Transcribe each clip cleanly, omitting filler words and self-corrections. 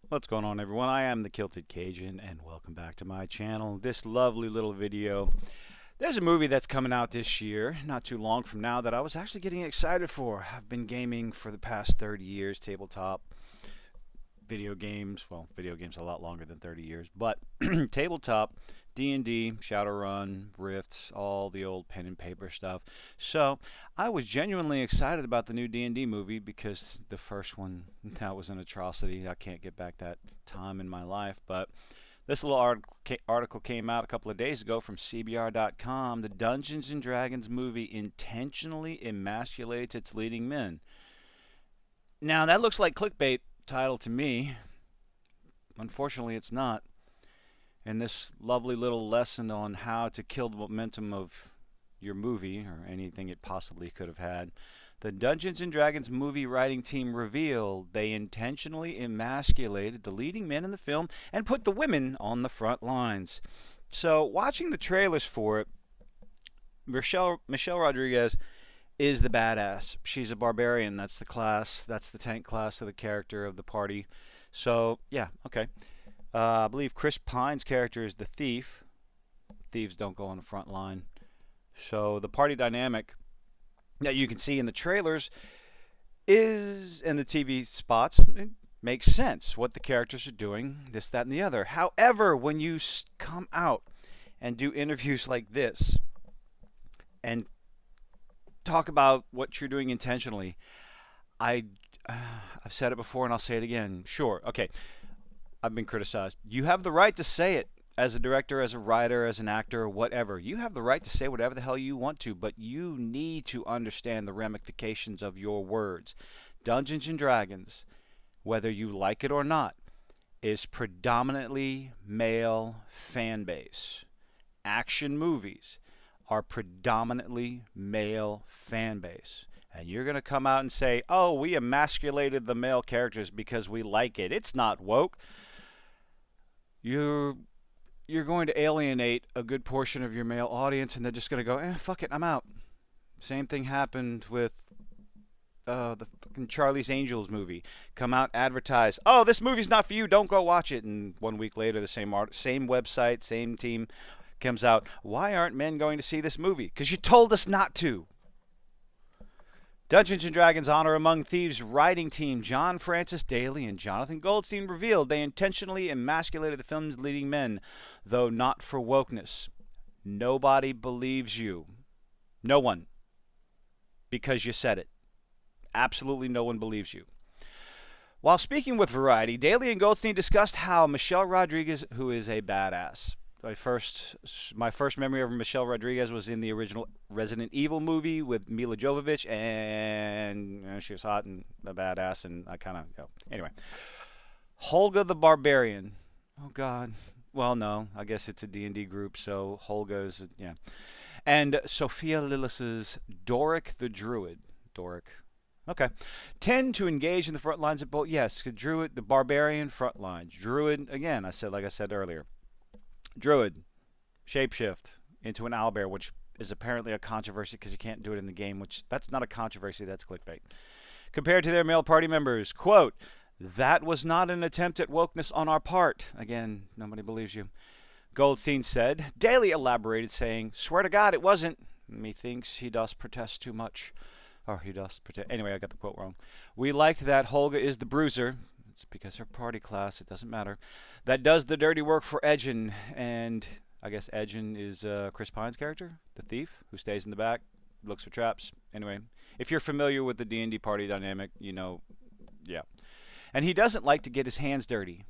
What's going on, everyone? I am the Kilted Cajun, and welcome back to my channel. This lovely little video. There's a movie that's coming out this year, not too long from now, that I was actually getting excited for. I've been gaming for the past 30 years, tabletop, video games. Well, video games a lot longer than 30 years, but tabletop, D&D, Shadowrun, Rifts, all the old pen and paper stuff. So I was genuinely excited about the new D&D movie because the first one, that was an atrocity. I can't get back that time in my life, but this little article came out a couple of days ago from CBR.com. The Dungeons and Dragons movie intentionally emasculates its leading men. Now that looks like clickbait title to me. Unfortunately, it's not. And this lovely little lesson on how to kill the momentum of your movie or anything it possibly could have had. The Dungeons and Dragons movie writing team revealed they intentionally emasculated the leading men in the film and put the women on the front lines. So, watching the trailers for it, Michelle Rodriguez is the badass. She's a barbarian. That's the class. That's the tank class of the character of the party. So, yeah, okay. I believe Chris Pine's character is the thief. Thieves don't go on the front line. So the party dynamic that you can see in the trailers is, and the TV spots, it makes sense what the characters are doing, this, that, and the other. However, when you come out and do interviews like this and talk about what you're doing intentionally, I've said it before and I'll say it again. Sure, okay. I've been criticized. You have the right to say it as a director, as a writer, as an actor, or whatever. You have the right to say whatever the hell you want to, but you need to understand the ramifications of your words. Dungeons and Dragons, whether you like it or not, is predominantly male fan base. Action movies are predominantly male fan base. And you're going to come out and say, oh, we emasculated the male characters because we like it. It's not woke. You're going to alienate a good portion of your male audience, and they're just going to go, fuck it, I'm out. Same thing happened with the fucking Charlie's Angels movie. Come out, advertise, oh, this movie's not for you, don't go watch it. And 1 week later, the same website, same team comes out, why aren't men going to see this movie? Because you told us not to. Dungeons & Dragons Honor Among Thieves writing team John Francis Daly and Jonathan Goldstein revealed they intentionally emasculated the film's leading men, though not for wokeness. Nobody believes you. No one. Because you said it. Absolutely no one believes you. While speaking with Variety, Daly and Goldstein discussed how Michelle Rodriguez, who is a badass, my first memory of Michelle Rodriguez was in the original Resident Evil movie with Mila Jovovich, and she was hot and a badass, and I kind of anyway. Holga the Barbarian. Oh God. Well, no, I guess it's a D&D group, so Holga's yeah. And Sophia Lillis's Doric the Druid. Doric. Okay. Tend to engage in the front lines of both. Yes, the Druid, the Barbarian front lines. Druid, again, like I said earlier. Druid, shapeshift into an owlbear, which is apparently a controversy because you can't do it in the game, which that's not a controversy, that's clickbait. Compared to their male party members, quote, that was not an attempt at wokeness on our part. Again, nobody believes you. Goldstein said. Daly elaborated, saying, swear to God, it wasn't. Methinks he does protest too much. Or he does protest. Anyway, I got the quote wrong. We liked that Holga is the bruiser. It's because her party class, it doesn't matter. That does the dirty work for Edgen, and I guess Edgen is Chris Pine's character, the thief, who stays in the back, looks for traps. Anyway, if you're familiar with the D&D party dynamic, you know, yeah. And he doesn't like to get his hands dirty.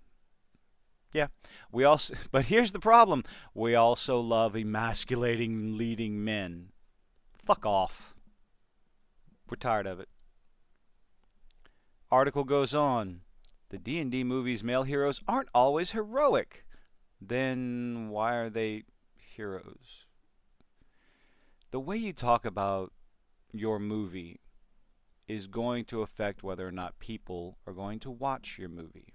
Yeah, but here's the problem. We also love emasculating leading men. Fuck off. We're tired of it. Article goes on. The D&D movies' male heroes aren't always heroic. Then why are they heroes? The way you talk about your movie is going to affect whether or not people are going to watch your movie.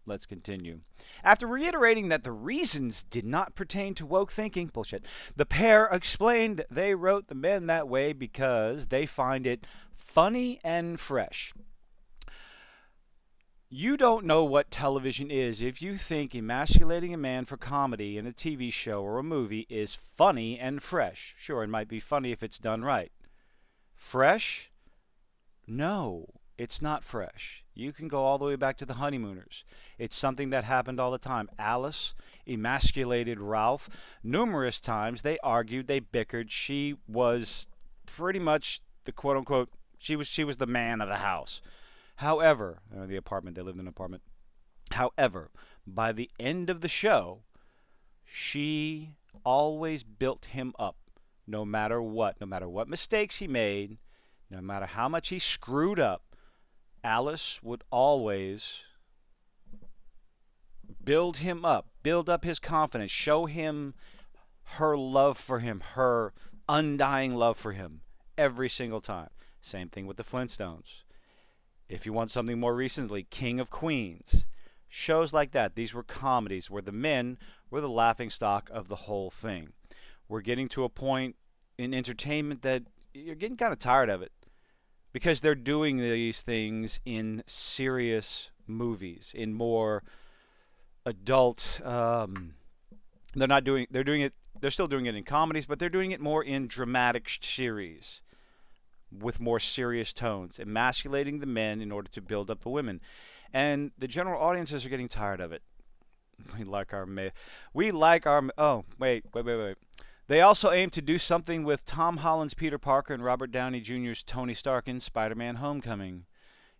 Let's continue. After reiterating that the reasons did not pertain to woke thinking, bullshit, the pair explained they wrote the men that way because they find it funny and fresh. You don't know what television is if you think emasculating a man for comedy in a TV show or a movie is funny and fresh. Sure, it might be funny if it's done right. Fresh? No, it's not fresh. You can go all the way back to the honeymooners. It's something that happened all the time. Alice emasculated Ralph numerous times. They argued, they bickered. She was pretty much the quote unquote she was the man of the house. However, the apartment, they lived in an apartment. However, by the end of the show, she always built him up no matter what mistakes he made, no matter how much he screwed up. Alice would always build up his confidence, show him her love for him, her undying love for him every single time. Same thing with the Flintstones. If you want something more recently, King of Queens. Shows like that. These were comedies where the men were the laughing stock of the whole thing. We're getting to a point in entertainment that you're getting kind of tired of it because they're doing these things in serious movies, in more adult. They're doing it. They're still doing it in comedies, but they're doing it more in dramatic series with more serious tones, emasculating the men in order to build up the women. And the general audiences are getting tired of it. Oh, wait. They also aim to do something with Tom Holland's Peter Parker and Robert Downey Jr.'s Tony Stark in Spider-Man Homecoming.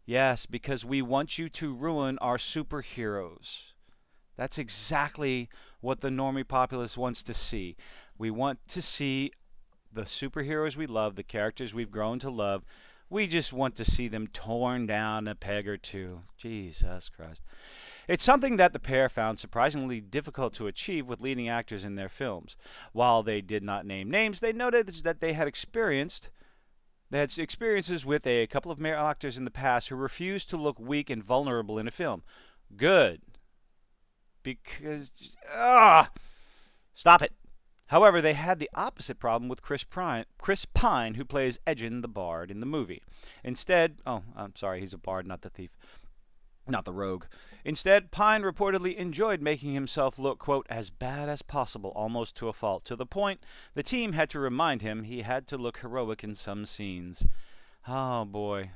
Yes, because we want you to ruin our superheroes. That's exactly what the normie populace wants to see. We want to see the superheroes we love, the characters we've grown to love. We just want to see them torn down a peg or two. Jesus Christ. It's something that the pair found surprisingly difficult to achieve with leading actors in their films. While they did not name names, they noted that they had experiences with a couple of male actors in the past who refused to look weak and vulnerable in a film. Good. Because stop it. However, they had the opposite problem with Chris Pine, who plays Edgin the Bard in the movie. Instead, I'm sorry, he's a bard, not the thief. Not the rogue. Instead, Pine reportedly enjoyed making himself look, quote, as bad as possible, almost to a fault, to the point the team had to remind him he had to look heroic in some scenes. Oh, boy.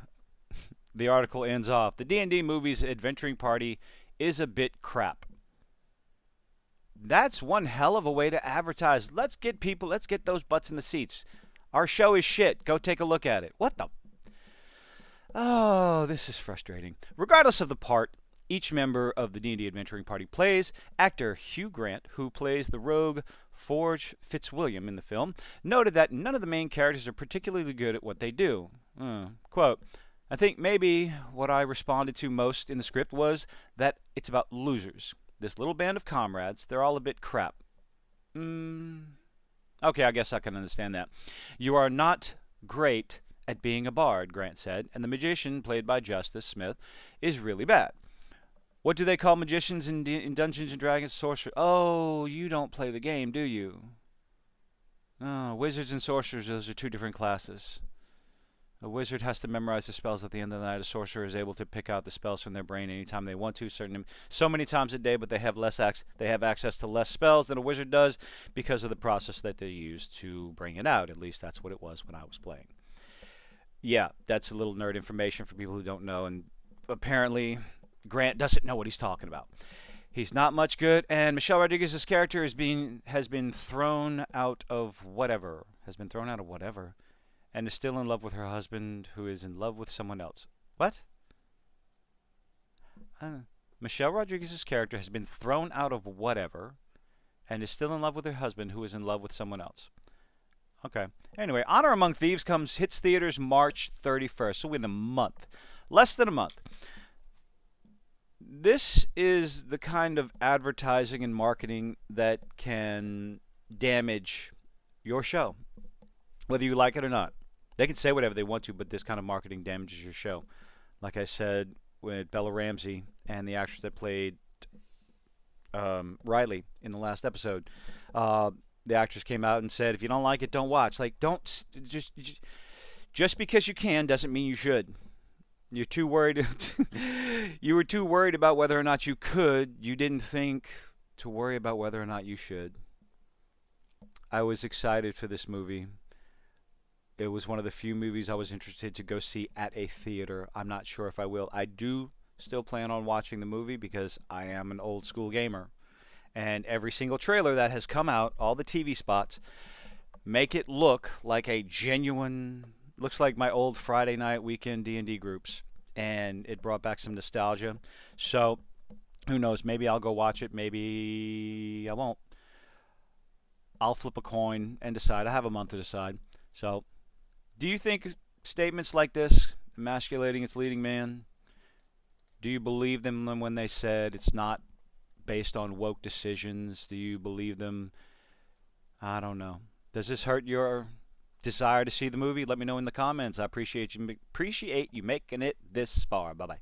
The article ends off. The D&D movie's adventuring party is a bit crap. That's one hell of a way to advertise. Let's get those butts in the seats. Our show is shit. Go take a look at it. What the? Oh, this is frustrating. Regardless of the part each member of the D&D adventuring party plays, actor Hugh Grant, who plays the rogue Forge Fitzwilliam in the film, noted that none of the main characters are particularly good at what they do. Quote, I think maybe what I responded to most in the script was that it's about losers. This little band of comrades, they're all a bit crap. Okay, I guess I can understand that. You are not great at being a bard, Grant said, and the magician, played by Justice Smith, is really bad. What do they call magicians in Dungeons and Dragons? Sorcerers. Oh, you don't play the game, do you? Oh, wizards and sorcerers, those are two different classes. A wizard has to memorize the spells at the end of the night. A sorcerer is able to pick out the spells from their brain anytime they want to, so many times a day, but they have access to less spells than a wizard does because of the process that they use to bring it out. At least that's what it was when I was playing. Yeah, that's a little nerd information for people who don't know, and apparently Grant doesn't know what he's talking about. He's not much good, and Michelle Rodriguez's character has been thrown out of whatever. And is still in love with her husband, who is in love with someone else. What? Michelle Rodriguez's character has been thrown out of whatever, and is still in love with her husband, who is in love with someone else. Okay. Anyway, Honor Among Thieves hits theaters March 31st, so in a month. Less than a month. This is the kind of advertising and marketing that can damage your show, whether you like it or not. They can say whatever they want to, but this kind of marketing damages your show. Like I said with Bella Ramsey and the actress that played Riley in the last episode, the actress came out and said, if you don't like it, don't watch. Like, just because you can doesn't mean you should. You're too worried. You were too worried about whether or not you could. You didn't think to worry about whether or not you should. I was excited for this movie. It was one of the few movies I was interested to go see at a theater. I'm not sure if I will. I do still plan on watching the movie because I am an old school gamer. And every single trailer that has come out, all the TV spots, make it look like a genuine, looks like my old Friday night weekend D&D groups. And it brought back some nostalgia. So, who knows? Maybe I'll go watch it. Maybe I won't. I'll flip a coin and decide. I have a month to decide. So, do you think statements like this, emasculating its leading man, do you believe them when they said it's not based on woke decisions? Do you believe them? I don't know. Does this hurt your desire to see the movie? Let me know in the comments. I appreciate you making it this far. Bye-bye.